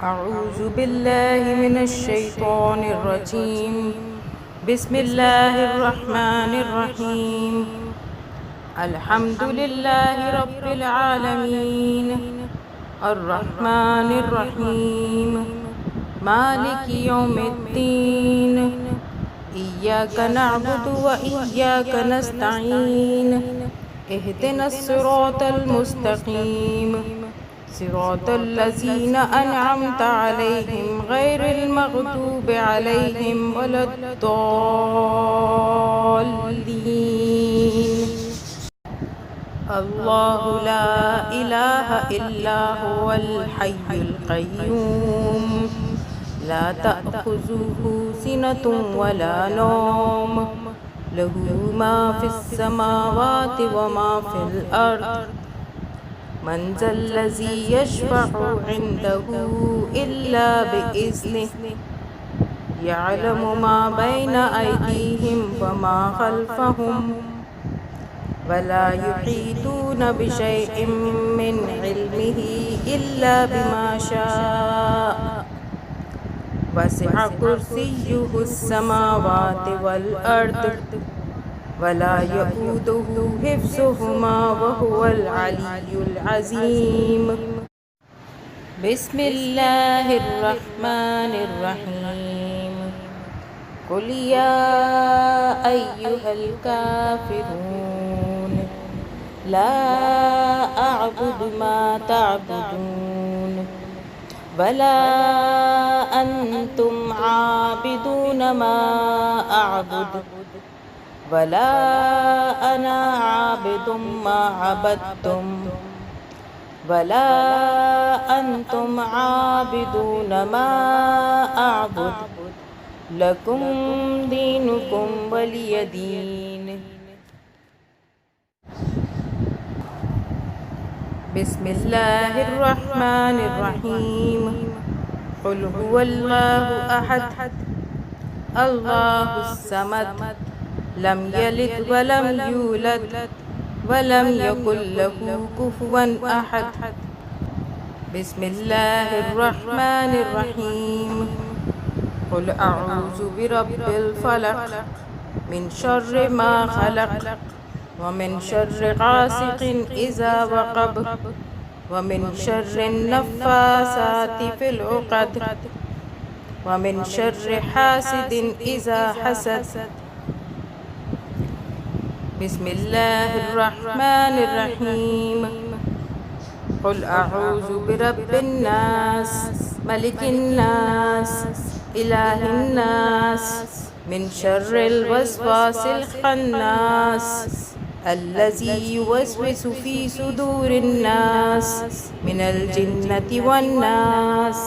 अऊज़ु बिल्लाहि मिनश्शैतानिर्रजीम। बिस्मिल्लाहिर्रहमानिर्रहीम। अल्हम्दुलिल्लाहि रब्बिल आलमीन अर्रहमानिर्रहीम मालिकि यौमिद्दीन। इय्याका नअबुदु व इय्याका नस्तईन। इहदिनस सिरातल मुस्तकीम सिरातल लज़ीना अनअमता अलैहिम गैरिल मग़दूबि अलैहिम वलद्दॉल्लीन। अल्लाहु ला इलाहा इल्ला हुवल हय्युल क़य्यूम ला तअख़ुज़ुहु सिनतुन वला नौम लहू मा फ़िस समावाति व मा फ़िल अर्द। मन ज़ल्लज़ी यशफ़अु इंदहु इल्ला बिइज़्निहि यअलमु मा बैना अयदीहिम व मा ख़ल्फ़हुम वला युहीतूना बिशैइन मिन इल्मिही इल्ला बिमा शाअ। वसिअ कुर्सियुहुस समावाति वल अर्द वला यऊदुहु हिफ्ज़ुहुमा वहुवल अलिय्युल अज़ीम। बिस्मिल्लाहिर्रहमानिर्रहीम। कुल या अय्युहल काफ़िरून ला अअबुदु मा तअबुदून वला अंतुम आबिदून मा अअबुदु वला अना आबिदुम मा अबद्तुम वला अंतुम आबिदून मा अअबुद लकुम दीनुकुम वलिय दीन। बिस्मिल्लाहिर्रहमानिर्रहीम। कुल हुवल्लाहु अहद अल्लाहुस्समद लम यलिद वलम यूलद वलम यकुल लहू कुफुवन अहद। बिस्मिल्लाहिर्रहमानिर्रहीम। कुल अऊज़ु बिरब्बिल फलक मिन शर्रि मा खलक व मिन शर्रि गासिकिन इज़ा वक़ब व मिन शर्रिन नफ़्फ़ासाति फ़िल उक़द व मिन शर्रि हासिदिन इज़ा हसद। बिस्मिल्लाहिर्रहमानिर्रहीम। कुल अऊज़ु बिरब्बिन नास मलिकिन नास इलाहिन नास मिन शर्रिल वस्वासिल ख़न्नास अल्लज़ी युवस्विसु फ़ी सुदूरिन नास मिनल जिन्नति वन नास।